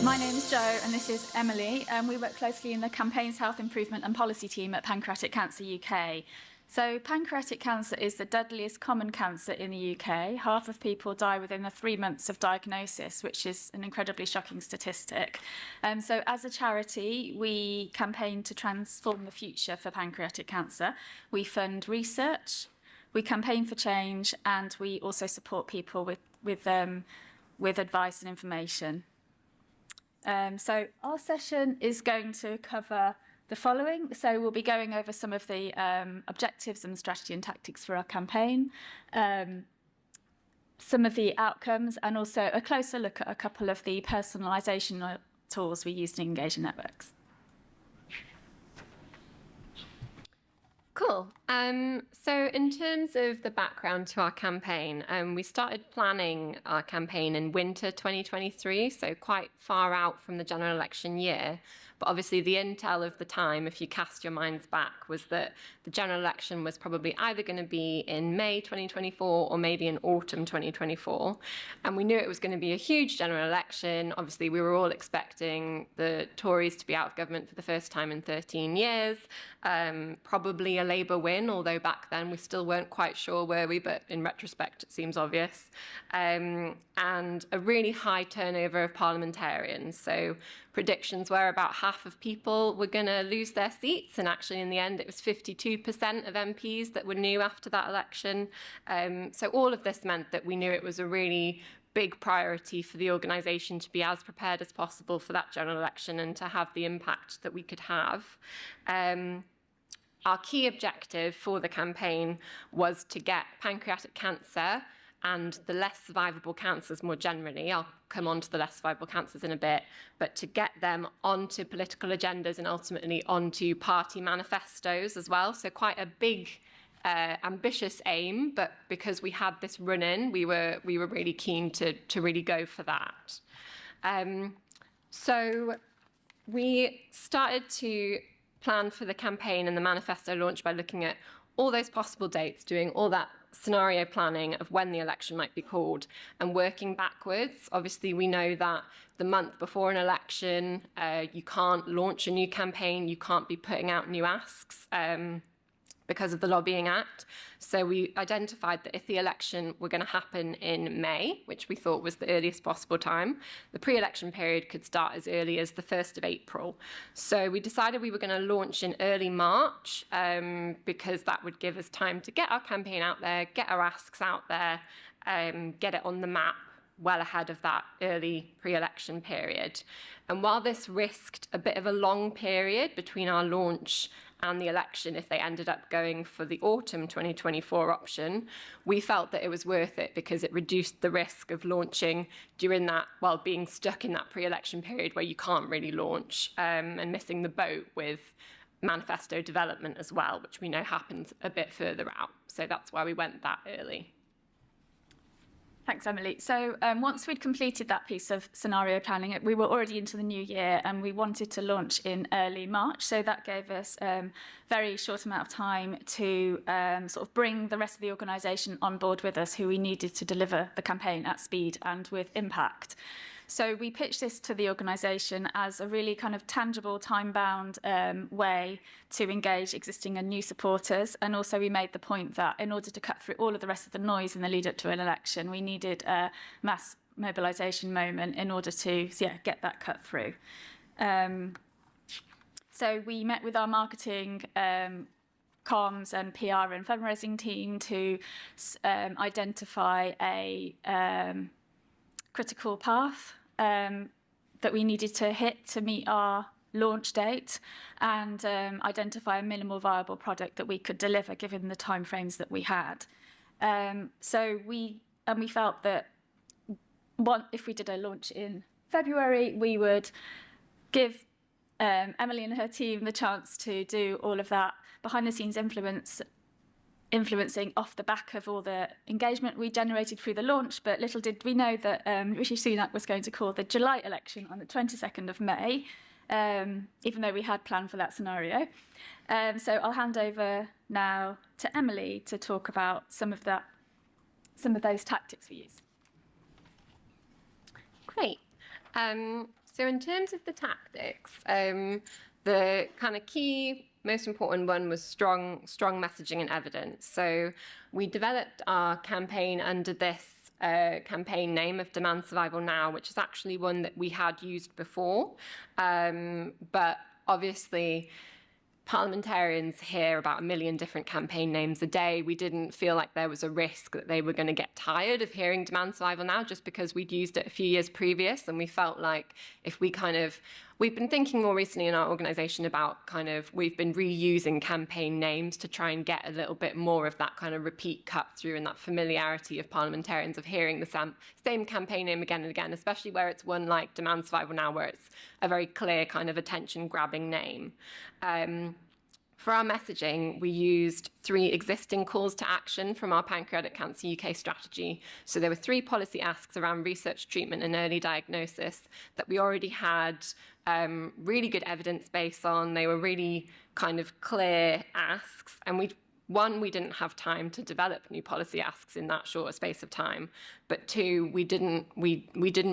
My name's Jo and this is Emily, and we work closely in the Campaigns Health Improvement and Policy team at Pancreatic Cancer UK. So pancreatic cancer is the deadliest common cancer in the UK. Half of people die within the 3 months of diagnosis, which is an incredibly shocking statistic. So as a charity, we campaign to transform the future for pancreatic cancer. We fund research, we campaign for change, and we also support people with advice and information. So our session is going to cover the following. So we'll be going over some of the objectives and strategy and tactics for our campaign, some of the outcomes, and also a closer look at a couple of the personalisation tools we use in engaging networks. Cool. So in terms of the background to our campaign, we started planning our campaign in winter 2023, so quite far out from the general election year. But obviously the intel of the time, if you cast your minds back, was that the general election was probably either going to be in May 2024 or maybe in autumn 2024. And we knew it was going to be a huge general election. Obviously, we were all expecting the Tories to be out of government for the first time in 13 years, probably a Labour win, although back then we still weren't quite sure, were we? But in retrospect, it seems obvious. And a really high turnover of parliamentarians. So predictions were about half of people were going to lose their seats, and actually in the end it was 52% of MPs that were new after that election. So all of this meant that we knew it was a really big priority for the organisation to be as prepared as possible for that general election and to have the impact that we could have. Our key objective for the campaign was to get pancreatic cancer and the less survivable cancers more generally, I'll come on to the less survivable cancers in a bit, but to get them onto political agendas and ultimately onto party manifestos as well. So quite a big, ambitious aim, but because we had this run-in, we were really keen to really go for that. So we started to plan for the campaign and the manifesto launch by looking at all those possible dates, doing all that scenario planning of when the election might be called and working backwards. Obviously, we know that the month before an election, you can't launch a new campaign, you can't be putting out new asks because of the Lobbying Act. So we identified that if the election were going to happen in May, which we thought was the earliest possible time, the pre-election period could start as early as the 1st of April. So we decided we were going to launch in early March because that would give us time to get our campaign out there, get our asks out there, get it on the map well ahead of that early pre-election period. And while this risked a bit of a long period between our launch and the election, if they ended up going for the autumn 2024 option, we felt that it was worth it because it reduced the risk of launching during that, well, being stuck in that pre-election period where you can't really launch and missing the boat with manifesto development as well, which we know happens a bit further out. So that's why we went that early. Thanks, Emily. So once we'd completed that piece of scenario planning, we were already into the new year and we wanted to launch in early March. So that gave us a very short amount of time to sort of bring the rest of the organisation on board with us, who we needed to deliver the campaign at speed and with impact. So we pitched this to the organisation as a really kind of tangible, time-bound way to engage existing and new supporters. And also we made the point that in order to cut through all of the rest of the noise in the lead up to an election, we needed a mass mobilisation moment in order to get that cut through. So we met with our marketing comms and PR and fundraising team to identify a critical path that we needed to hit to meet our launch date and identify a minimal viable product that we could deliver given the timeframes that we had. So we felt that if we did a launch in February, we would give Emily and her team the chance to do all of that behind the scenes influencing off the back of all the engagement we generated through the launch, but little did we know that Rishi Sunak was going to call the July election on the 22nd of May, even though we had planned for that scenario. So I'll hand over now to Emily to talk about some of those tactics we use. Great. So in terms of the tactics, the kind of key, most important one was strong messaging and evidence. So we developed our campaign under this campaign name of Demand Survival Now, which is actually one that we had used before. But obviously, parliamentarians hear about 1 million different campaign names a day. We didn't feel like there was a risk that they were going to get tired of hearing Demand Survival Now just because we'd used it a few years previous. And we felt like if we we've been thinking more recently in our organisation about we've been reusing campaign names to try and get a little bit more of that kind of repeat cut through and that familiarity of parliamentarians of hearing the same campaign name again and again, especially where it's one like Demand Survival Now, where it's a very clear kind of attention-grabbing name. For our messaging, we used 3 existing calls to action from our Pancreatic Cancer UK strategy. So there were 3 policy asks around research, treatment and early diagnosis that we already had really good evidence base on. They were really kind of clear asks, and we didn't have time to develop new policy asks in that short a space of time. But 2, we didn't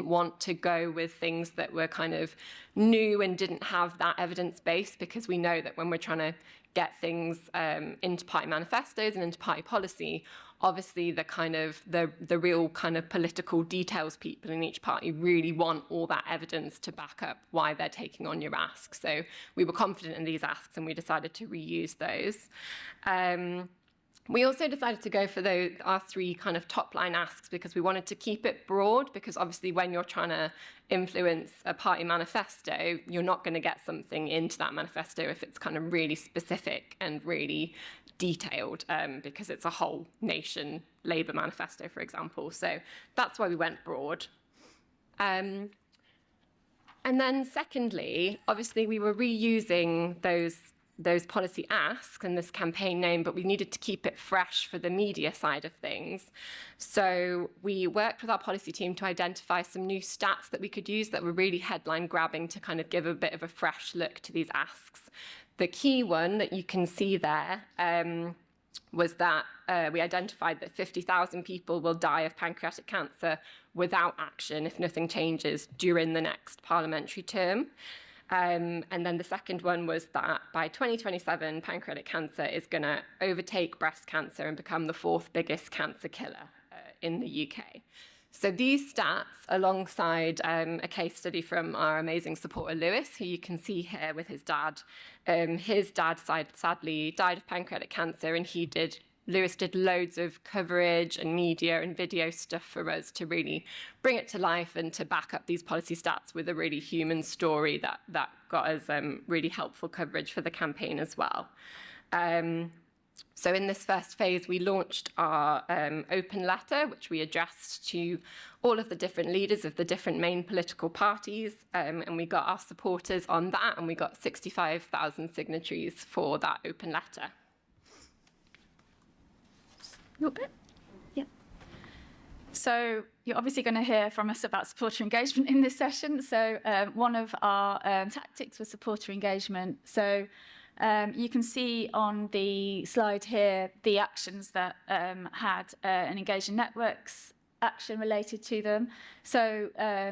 want to go with things that were kind of new and didn't have that evidence base, because we know that when we're trying to get things into party manifestos and into party policy, obviously the real kind of political details people in each party really want all that evidence to back up why they're taking on your asks. So we were confident in these asks and we decided to reuse those. We also decided to go for our 3 kind of top line asks because we wanted to keep it broad, because obviously when you're trying to influence a party manifesto, you're not going to get something into that manifesto if it's kind of really specific and really detailed, because it's a whole nation Labour manifesto, for example. So that's why we went broad. And then secondly, obviously we were reusing those policy asks and this campaign name, but we needed to keep it fresh for the media side of things. So we worked with our policy team to identify some new stats that we could use that were really headline grabbing to kind of give a bit of a fresh look to these asks. The key one that you can see there was that we identified that 50,000 people will die of pancreatic cancer without action if nothing changes during the next parliamentary term. And then the second one was that by 2027, pancreatic cancer is going to overtake breast cancer and become the 4th biggest cancer killer in the UK. So these stats, alongside a case study from our amazing supporter Lewis, who you can see here with his dad. His dad sadly died of pancreatic cancer, and Lewis did loads of coverage and media and video stuff for us to really bring it to life and to back up these policy stats with a really human story that got us really helpful coverage for the campaign as well. So in this first phase, we launched our open letter, which we addressed to all of the different leaders of the different main political parties, and we got our supporters on that, and we got 65,000 signatories for that open letter. Your bit? Yeah. So you're obviously going to hear from us about supporter engagement in this session. So one of our tactics was supporter engagement. So you can see on the slide here the actions that had an engaging networks action related to them. So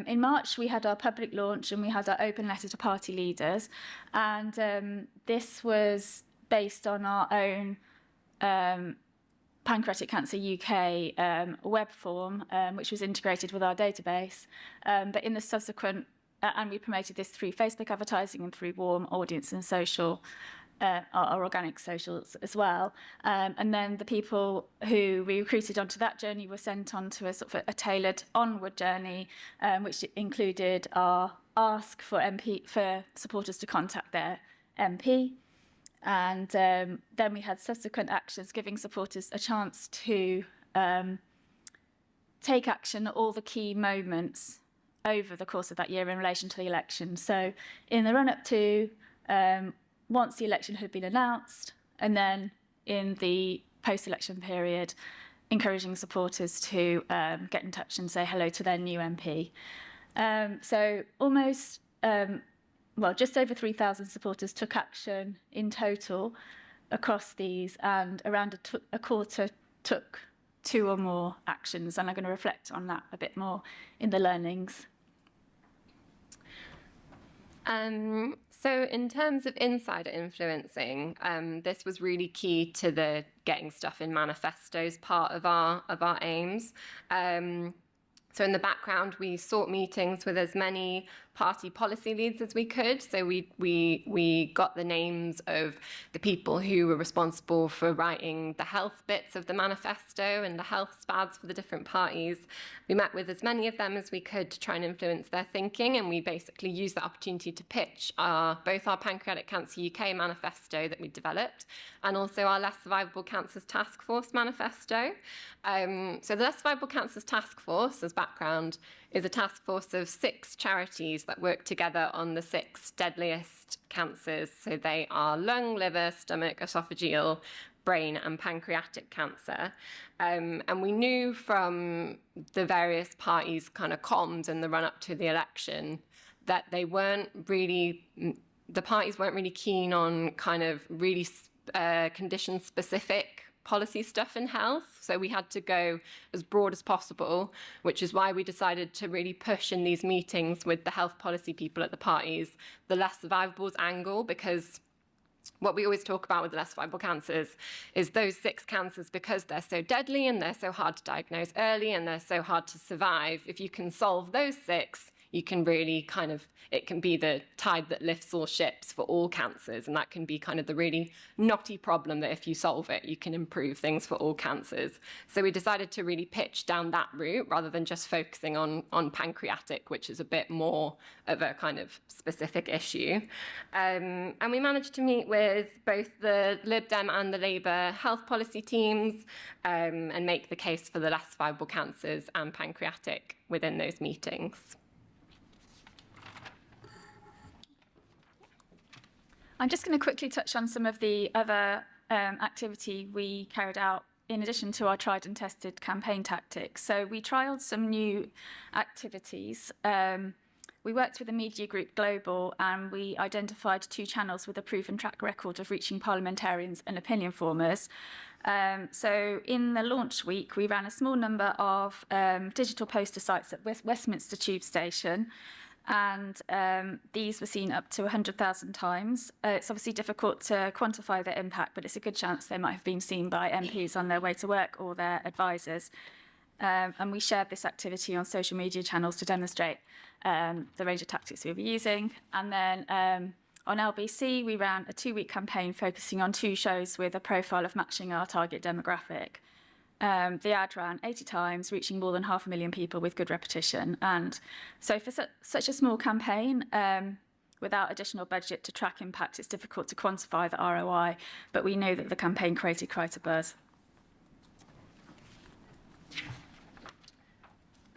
in March, we had our public launch and we had our open letter to party leaders. And this was based on our own Pancreatic Cancer UK web form, which was integrated with our database. But in the subsequent, and we promoted this through Facebook advertising and through warm audience and social, our organic socials as well. And then the people who we recruited onto that journey were sent on to a sort of a tailored onward journey, which included our ask for supporters to contact their MP. And then we had subsequent actions giving supporters a chance to take action at all the key moments over the course of that year in relation to the election. So in the run-up to, once the election had been announced, and then in the post-election period, encouraging supporters to get in touch and say hello to their new MP. So almost... just over 3,000 supporters took action in total across these, and around a quarter took 2 or more actions. And I'm going to reflect on that a bit more in the learnings. So in terms of insider influencing, this was really key to the getting stuff in manifestos part of our aims. So in the background, we sought meetings with as many party policy leads as we could. So we got the names of the people who were responsible for writing the health bits of the manifesto and the health SPADs for the different parties. We met with as many of them as we could to try and influence their thinking, and we basically used the opportunity to pitch both our Pancreatic Cancer UK manifesto that we developed and also our Less Survivable Cancers Task Force manifesto. So the Less Survivable Cancers Task Force, as background, is a task force of 6 charities that work together on the 6 deadliest cancers. So they are lung, liver, stomach, esophageal, brain and pancreatic cancer. And we knew from the various parties' kind of comms in the run-up to the election that the parties weren't really keen on kind of really condition-specific policy stuff in health. So we had to go as broad as possible, which is why we decided to really push in these meetings with the health policy people at the parties the less survivables angle, because what we always talk about with the less survivable cancers is those 6 cancers, because they're so deadly and they're so hard to diagnose early and they're so hard to survive. If you can solve those 6, you can really it can be the tide that lifts all ships for all cancers. And that can be kind of the really knotty problem that if you solve it, you can improve things for all cancers. So we decided to really pitch down that route rather than just focusing on pancreatic, which is a bit more of a kind of specific issue. And we managed to meet with both the Lib Dem and the Labour health policy teams and make the case for the less survivable cancers and pancreatic within those meetings. I'm just going to quickly touch on some of the other activity we carried out in addition to our tried and tested campaign tactics. So we trialled some new activities. We worked with the media group Global, and we identified 2 channels with a proven track record of reaching parliamentarians and opinion formers. So in the launch week, we ran a small number of digital poster sites at Westminster Tube Station, and these were seen up to 100,000 times. It's obviously difficult to quantify their impact, but it's a good chance they might have been seen by MPs on their way to work or their advisors. And we shared this activity on social media channels to demonstrate the range of tactics we were using. And then on LBC, we ran a 2-week campaign focusing on 2 shows with a profile of matching our target demographic. The ad ran 80 times, reaching more than 500,000 people with good repetition. And so for such a small campaign, without additional budget to track impact, it's difficult to quantify the ROI, but we know that the campaign created quite a buzz.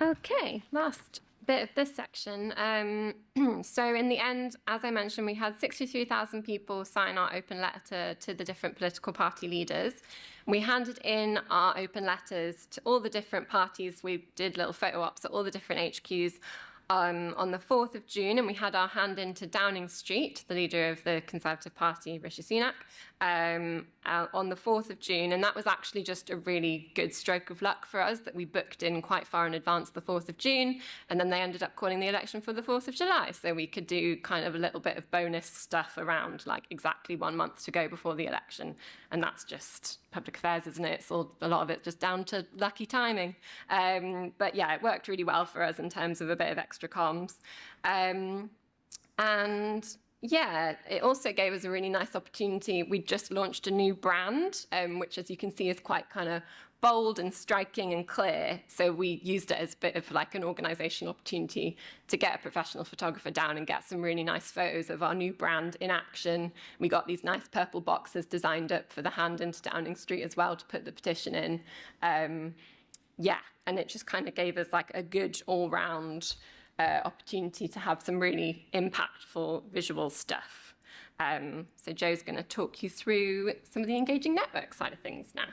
Okay, last bit of this section. So in the end, as I mentioned, we had 63,000 people sign our open letter to the different political party leaders. We handed in our open letters to all the different parties. We did little photo ops at all the different HQs on the 4th of June, and we had our hand in to Downing Street, the leader of the Conservative Party, Rishi Sunak, on the 4th of June. And that was actually just a really good stroke of luck for us that we booked in quite far in advance the 4th of June, and then they ended up calling the election for the 4th of July. So we could do kind of a little bit of bonus stuff around like exactly 1 month to go before the election. And that's just public affairs, isn't it? It's all, a lot of it just down to lucky timing. But yeah, it worked really well for us in terms of a bit of extra comms. And yeah, it also gave us a really nice opportunity. We just launched a new brand, which, as you can see, is quite kind of bold and striking and clear. So we used it as a bit of like an organizational opportunity to get a professional photographer down and get some really nice photos of our new brand in action. We got these nice purple boxes designed up for the hand into Downing Street as well to put the petition in. Yeah, and it just kind of gave us like a good all-round opportunity to have some really impactful visual stuff. So Joe's going to talk you through some of the engaging network side of things now.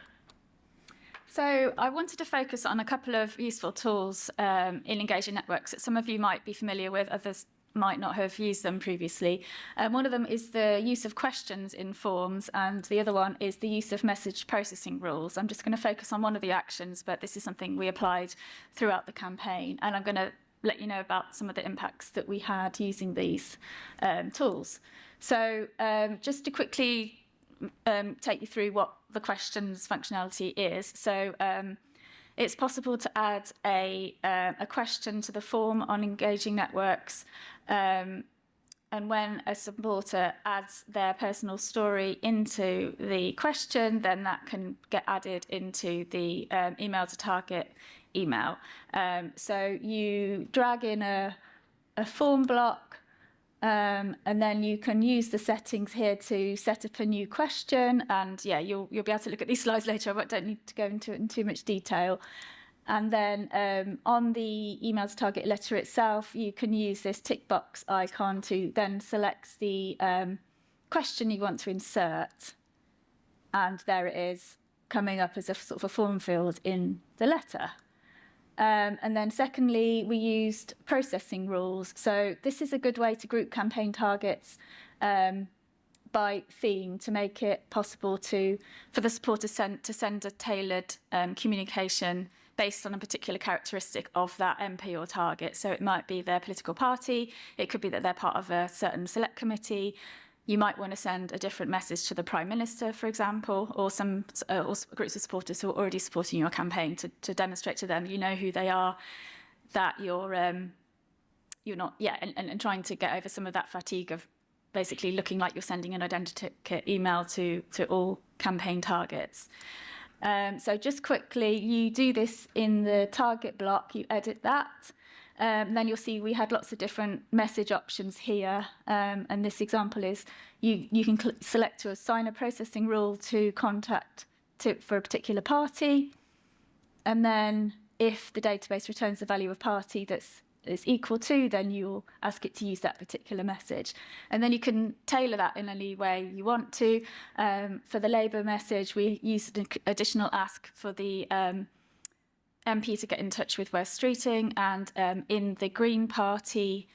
So I wanted to focus on a couple of useful tools in engaging networks that some of you might be familiar with, others might not have used them previously. One of them is the use of questions in forms, and the other one is the use of message processing rules. I'm just going to focus on one of the actions, but this is something we applied throughout the campaign, and I'm going to let you know about some of the impacts that we had using these tools. So just to quickly take you through what the questions functionality is. So it's possible to add a question to the form on engaging networks, and when a supporter adds their personal story into the question, then that can get added into the email to target email. So you drag in a form block, and then you can use the settings here to set up a new question. And yeah, you'll be able to look at these slides later. I don't need to go into it in too much detail. And then on the email to target letter itself, you can use this tick box icon to then select the question you want to insert. And there it is, coming up as a sort of a form field in the letter. And then secondly, we used processing rules. So this is a good way to group campaign targets by theme to make it possible for the supporter to send a tailored communication based on a particular characteristic of that MP or target. So it might be their political party, it could be that they're part of a certain select committee. You might want to send a different message to the Prime Minister, for example, or some or groups of supporters who are already supporting your campaign to demonstrate to them you know who they are, that you're not, and trying to get over some of that fatigue of basically looking like you're sending an identikit email to all campaign targets. So just quickly, you do this in the target block, you edit that. Then you'll see we had lots of different message options here. And this example is you can select to assign a processing rule to contact for a particular party. And then if the database returns the value of party that's equal to, then you'll ask it to use that particular message. And then you can tailor that in any way you want to. For the Labour message, we used an additional ask for the MP to get in touch with West Streeting, and in the Green Party,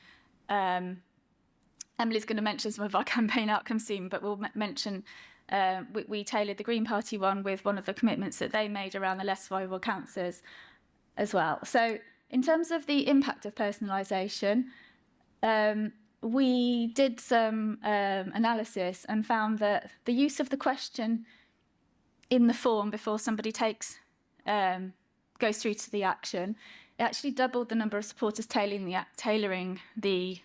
Emily's going to mention some of our campaign outcomes soon, but we'll mention we tailored the Green Party one with one of the commitments that they made around the less viable cancers as well. So in terms of the impact of personalisation, we did some analysis and found that the use of the question in the form before somebody goes through to the action, it actually doubled the number of supporters tailoring the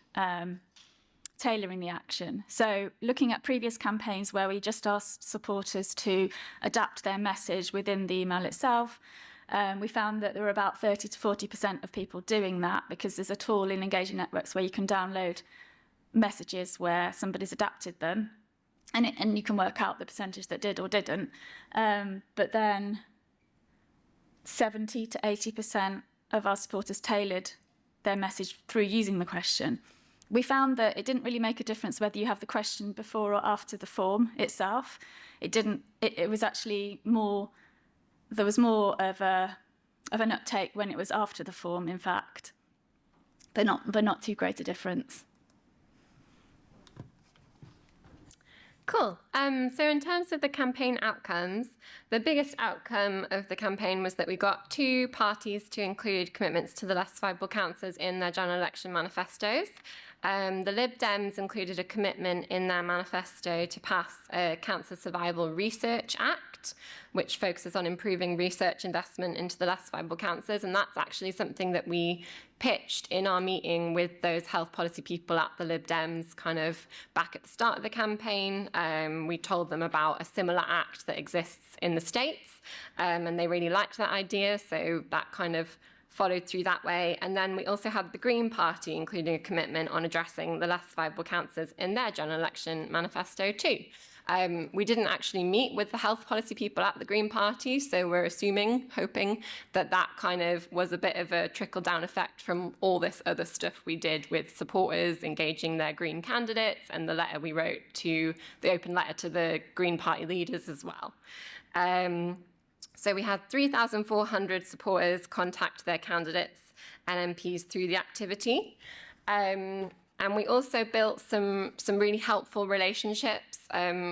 action. So looking at previous campaigns where we just asked supporters to adapt their message within the email itself, we found that there were about 30 to 40% of people doing that, because there's a tool in Engaging Networks where you can download messages where somebody's adapted them, and you can work out the percentage that did or didn't. But then 70 to 80% of our supporters tailored their message through using the question. We found that it didn't really make a difference whether you have the question before or after the form itself. It was actually more, there was more of an uptake when it was after the form, in fact, but not too great a difference. Cool. So in terms of the campaign outcomes, the biggest outcome of the campaign was that we got 2 parties to include commitments to the less viable cancers in their general election manifestos. The Lib Dems included a commitment in their manifesto to pass a Cancer Survival Research Act, which focuses on improving research investment into the less viable cancers. And that's actually something that we pitched in our meeting with those health policy people at the Lib Dems kind of back at the start of the campaign. We told them about a similar act that exists in the States, and they really liked that idea. So that kind of followed through that way. And then we also had the Green Party including a commitment on addressing the less viable cancers in their general election manifesto too. We didn't actually meet with the health policy people at the Green Party, so we're hoping that that kind of was a bit of a trickle-down effect from all this other stuff we did with supporters engaging their Green candidates and the letter we wrote to the open letter to the Green Party leaders as well. So we had 3,400 supporters contact their candidates and MPs through the activity. And we also built some really helpful relationships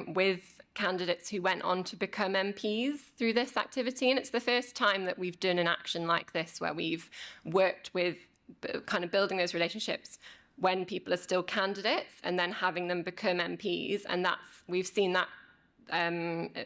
with candidates who went on to become MPs through this activity. And it's the first time that we've done an action like this where we've worked with kind of building those relationships when people are still candidates and then having them become MPs. And we've seen that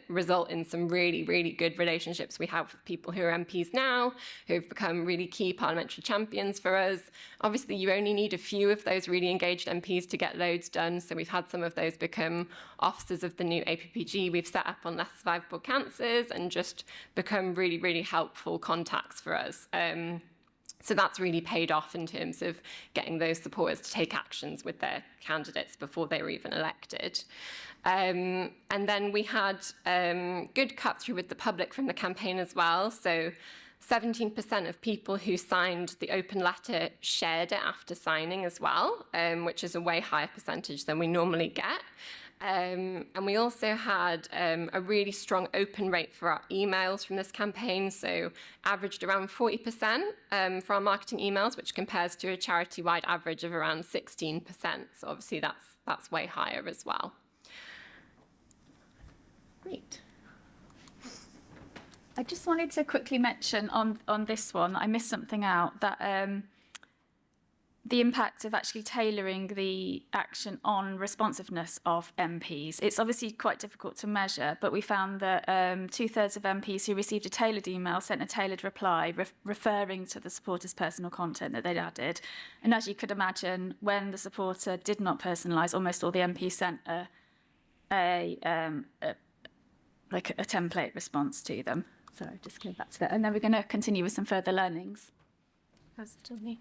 result in some really, really good relationships we have with people who are MPs now, who've become really key parliamentary champions for us. Obviously, you only need a few of those really engaged MPs to get loads done. So we've had some of those become officers of the new APPG we've set up on less survivable cancers and just become really, really helpful contacts for us. So that's really paid off in terms of getting those supporters to take actions with their candidates before they were even elected. And then we had good cut through with the public from the campaign as well. So 17% of people who signed the open letter shared it after signing as well, which is a way higher percentage than we normally get. And we also had a really strong open rate for our emails from this campaign, so averaged around 40% for our marketing emails, which compares to a charity-wide average of around 16%. So obviously that's way higher as well. Great. I just wanted to quickly mention on this one, I missed something out, that the impact of actually tailoring the action on responsiveness of MPs. It's obviously quite difficult to measure, but we found that 2/3 of MPs who received a tailored email sent a tailored reply referring to the supporter's personal content that they'd added. And as you could imagine, when the supporter did not personalise, almost all the MPs sent a template response to them. So just going back to that. And then we're going to continue with some further learnings. How's it still me?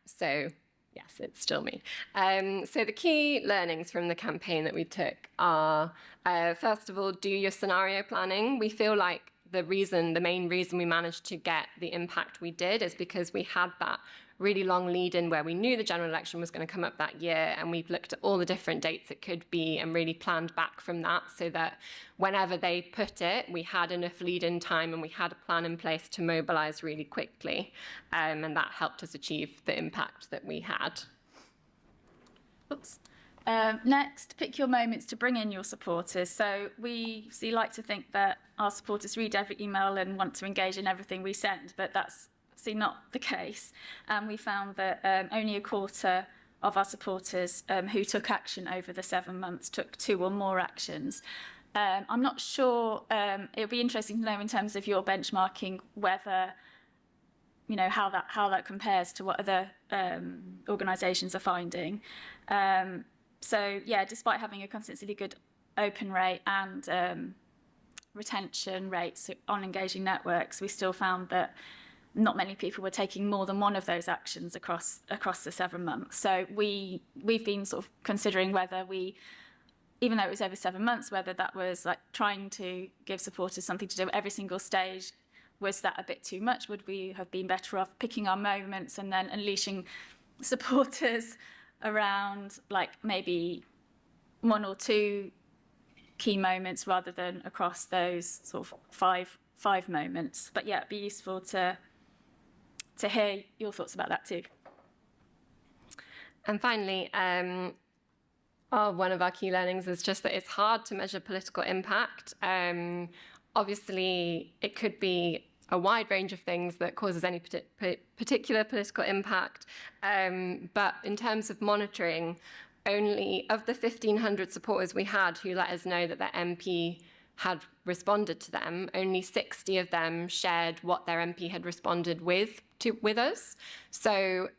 So yes, it's still me. So the key learnings from the campaign that we took are, first of all, do your scenario planning. We feel like the main reason we managed to get the impact we did is because we had that really long lead in where we knew the general election was going to come up that year, and we've looked at all the different dates it could be and really planned back from that so that whenever they put it, we had enough lead in time and we had a plan in place to mobilise really quickly. And that helped us achieve the impact that we had. Oops. Next, pick your moments to bring in your supporters. So we like to think that our supporters read every email and want to engage in everything we send, but that's not the case. And we found that only a quarter of our supporters who took action over the 7 months took 2 or more actions. I'm not sure, it would be interesting to know in terms of your benchmarking whether, how that compares to what other organisations are finding. So yeah, despite having a consistently good open rate and retention rates on engaging networks, we still found that not many people were taking more than one of those actions across the 7 months. So we've been sort of considering whether even though it was over 7 months, whether that was like trying to give supporters something to do at every single stage. Was that a bit too much? Would we have been better off picking our moments and then unleashing supporters around like maybe 1 or 2 key moments rather than across those sort of five moments? But yeah, it'd be useful to hear your thoughts about that too. And finally, one of our key learnings is just that it's hard to measure political impact. Obviously, it could be a wide range of things that causes any particular political impact. But in terms of monitoring, only of the 1,500 supporters we had who let us know that their MP had responded to them, only 60 of them shared what their MP had responded with us. So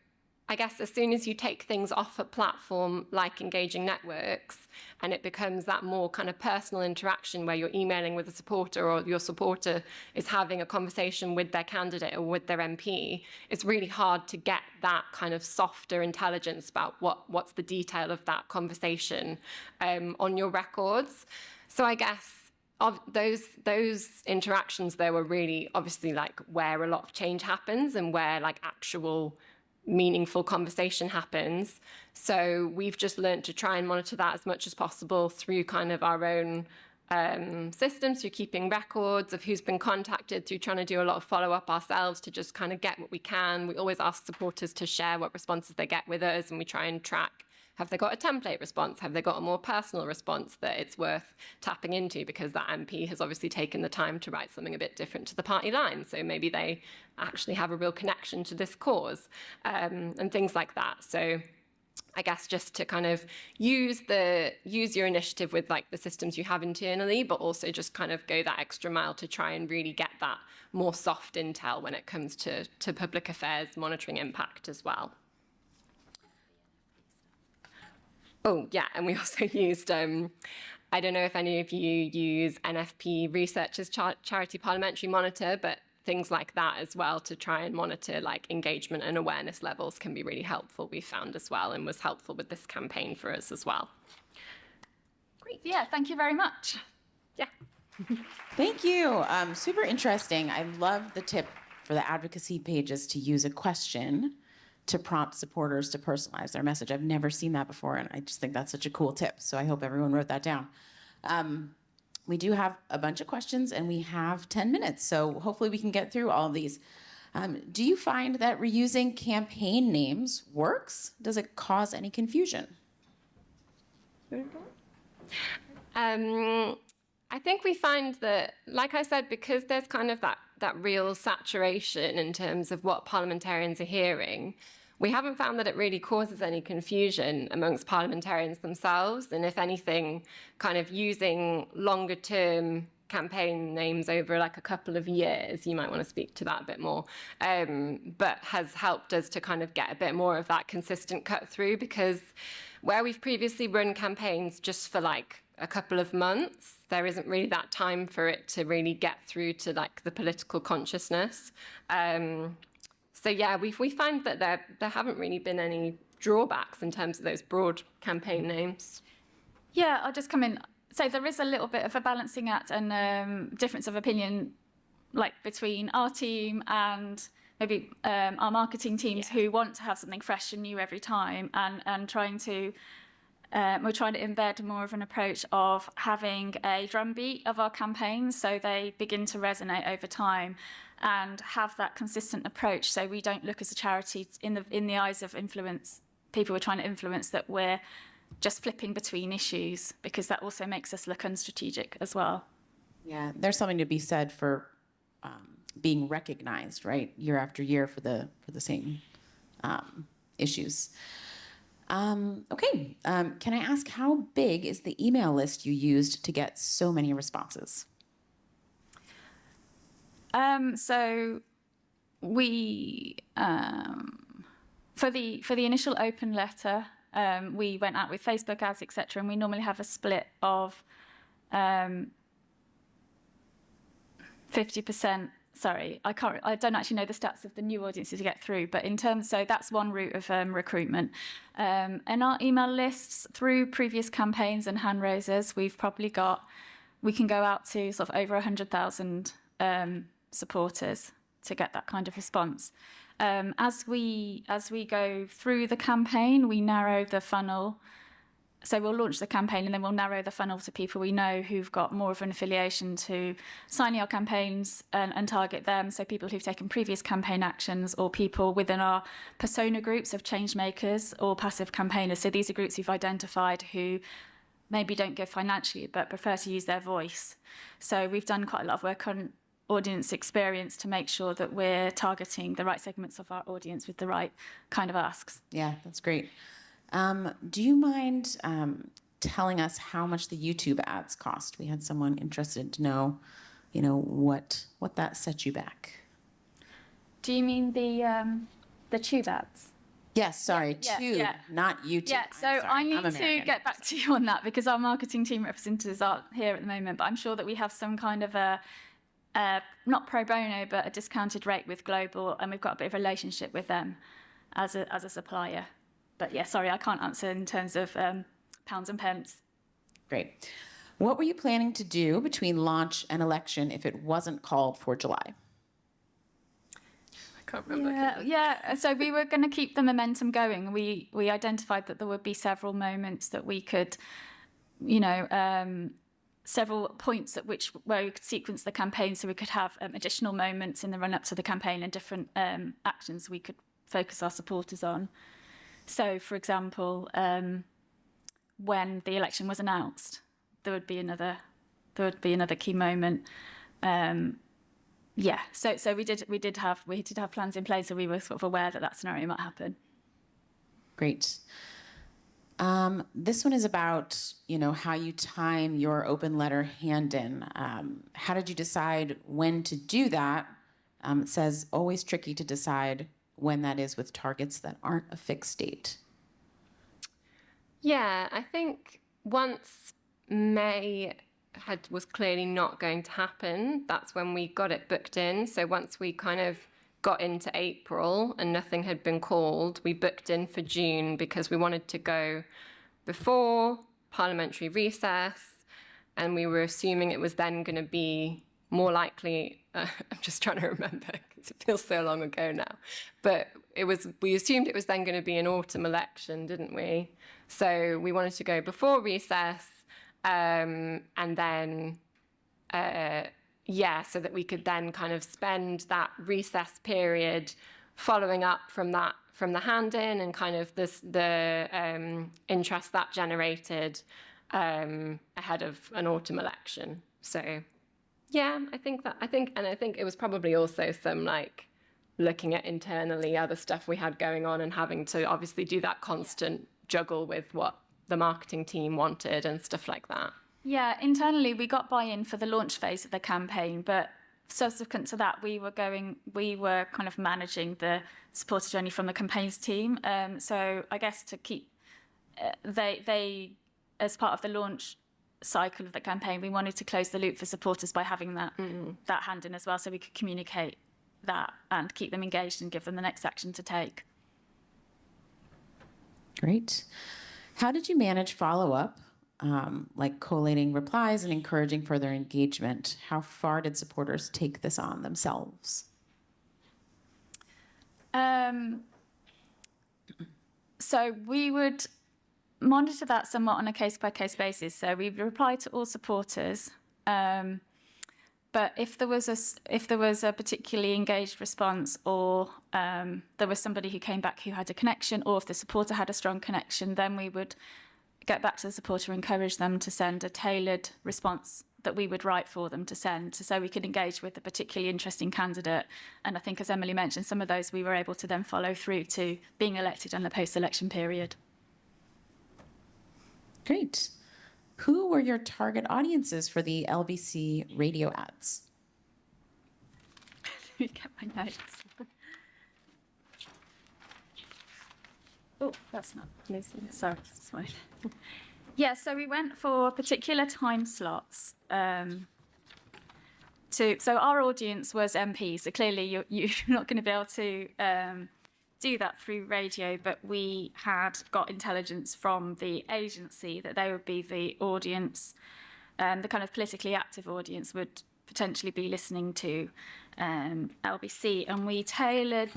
I guess as soon as you take things off a platform like engaging networks and it becomes that more kind of personal interaction where you're emailing with a supporter or your supporter is having a conversation with their candidate or with their MP, it's really hard to get that kind of softer intelligence about what's the detail of that conversation on your records. So I guess of those interactions, there were really obviously like where a lot of change happens and where like actual meaningful conversation happens. So we've just learned to try and monitor that as much as possible through kind of our own systems, through keeping records of who's been contacted, through trying to do a lot of follow-up ourselves to just kind of get what we can. We always ask supporters to share what responses they get with us, and we try and track have they got a template response? Have they got a more personal response that it's worth tapping into because that MP has obviously taken the time to write something a bit different to the party line? So maybe they actually have a real connection to this cause, and things like that. So I guess just to kind of use your initiative with like the systems you have internally, but also just kind of go that extra mile to try and really get that more soft intel when it comes to public affairs monitoring impact as well. Oh yeah, and we also used, I don't know if any of you use NFP Research's Charity Parliamentary Monitor, but things like that as well to try and monitor like engagement and awareness levels can be really helpful, we found as well, and was helpful with this campaign for us as well. Great. Yeah, thank you very much. Yeah. Thank you. Super interesting. I love the tip for the advocacy pages to use a question to prompt supporters to personalize their message. I've never seen that before, and I just think that's such a cool tip. So I hope everyone wrote that down. We do have a bunch of questions, and we have 10 minutes, so hopefully we can get through all of these. Do you find that reusing campaign names works? Does it cause any confusion? I think we find that, like I said, because there's kind of that real saturation in terms of what parliamentarians are hearing, we haven't found that it really causes any confusion amongst parliamentarians themselves. And if anything, kind of using longer term campaign names over like a couple of years, you might want to speak to that a bit more, but has helped us to kind of get a bit more of that consistent cut through, because where we've previously run campaigns just for like a couple of months, there isn't really that time for it to really get through to like the political consciousness. So yeah, we find that there haven't really been any drawbacks in terms of those broad campaign names. Yeah, I'll just come in. So there is a little bit of a balancing act and difference of opinion, like between our team and maybe our marketing teams who want to have something fresh and new every time, and trying to we're trying to embed more of an approach of having a drumbeat of our campaigns so they begin to resonate over time and have that consistent approach, so we don't look as a charity in the eyes of people we're trying to influence, that we're just flipping between issues, because that also makes us look unstrategic as well. Yeah, there's something to be said for being recognized, right, year after year for the same issues. Okay, can I ask, how big is the email list you used to get so many responses? So we for the initial open letter, we went out with Facebook ads, etc., and we normally have a split of 50%. Sorry, I don't actually know the stats of the new audiences to get through, but in terms, so that's one route of recruitment. And our email lists, through previous campaigns and hand raisers, we can go out to sort of over 100,000 supporters to get that kind of response. As we go through the campaign, we narrow the funnel. So we'll launch the campaign and then we'll narrow the funnel to people we know who've got more of an affiliation to signing our campaigns and target them. So people who've taken previous campaign actions, or people within our persona groups of change makers or passive campaigners. So these are groups we've identified who maybe don't give financially but prefer to use their voice. So we've done quite a lot of work on audience experience to make sure that we're targeting the right segments of our audience with the right kind of asks. Yeah, that's great. Do you mind telling us how much the YouTube ads cost? We had someone interested to know, what that set you back. Do you mean the tube ads? Yes, sorry, Tube, not YouTube. Yeah, so I need to get back to you on that, because our marketing team representatives aren't here at the moment, but I'm sure that we have some kind of a not pro bono, but a discounted rate with Global, and we've got a bit of a relationship with them as a supplier. But yeah, sorry, I can't answer in terms of pounds and pence. Great. What were you planning to do between launch and election if it wasn't called for July? I can't remember. Yeah. So we were going to keep the momentum going. We identified that there would be several moments that we could, several points where we could sequence the campaign, so we could have additional moments in the run-up to the campaign and different actions we could focus our supporters on. So, for example, when the election was announced, there would be another key moment. Yeah, so we did have plans in place, so we were sort of aware that that scenario might happen. Great. This one is about, how you time your open letter hand-in. How did you decide when to do that? It says, always tricky to decide when that is with targets that aren't a fixed date. Yeah, I think once May was clearly not going to happen, that's when we got it booked in. So once we kind of got into April and nothing had been called, we booked in for June because we wanted to go before parliamentary recess, and we were assuming it was then going to be more likely. I'm just trying to remember because it feels so long ago now, but we assumed it was then going to be an autumn election, didn't we? So we wanted to go before recess, and then so that we could then kind of spend that recess period following up from the hand-in and kind of the interest that generated ahead of an autumn election. So yeah, I think it was probably also some like looking at internally other stuff we had going on and having to obviously do that constant juggle with what the marketing team wanted and stuff like that. Yeah, internally we got buy-in for the launch phase of the campaign, but subsequent to that we were kind of managing the supporter journey from the campaigns team. So I guess to keep they as part of the launch cycle of the campaign, we wanted to close the loop for supporters by having that hand in as well, so we could communicate that and keep them engaged and give them the next action to take. Great. How did you manage follow-up, like collating replies and encouraging further engagement? How far did supporters take this on themselves? So we would monitor that somewhat on a case-by-case basis. So we reply to all supporters, but if there was a particularly engaged response, or there was somebody who came back who had a connection, or if the supporter had a strong connection, then we would get back to the supporter and encourage them to send a tailored response that we would write for them to send, so we could engage with a particularly interesting candidate. And I think, as Emily mentioned, some of those we were able to then follow through to being elected in the post-election period. Great. Who were your target audiences for the LBC radio ads? Let me get my notes. Oh, that's not Lucy. Sorry, that's fine. Yeah, so we went for particular time slots. So our audience was MPs. So clearly, you're not going to be able to do that through radio, but we had got intelligence from the agency that they would be the audience, the kind of politically active audience would potentially be listening to LBC, and we tailored.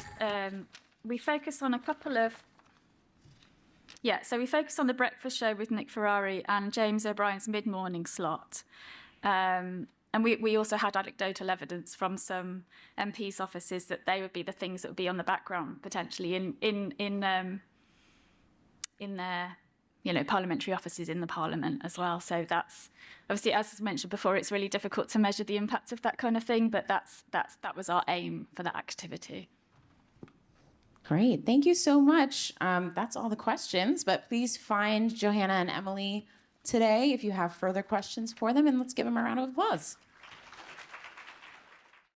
We focused on a couple of. Yeah, so we focused on the breakfast show with Nick Ferrari and James O'Brien's mid-morning slot. And we also had anecdotal evidence from some MPs' offices that they would be the things that would be on the background potentially in their parliamentary offices in the Parliament as well. So that's obviously, as mentioned before, it's really difficult to measure the impact of that kind of thing, but that was our aim for that activity. Great, thank you so much. That's all the questions, but please find Johanna and Emily today if you have further questions for them, and let's give them a round of applause.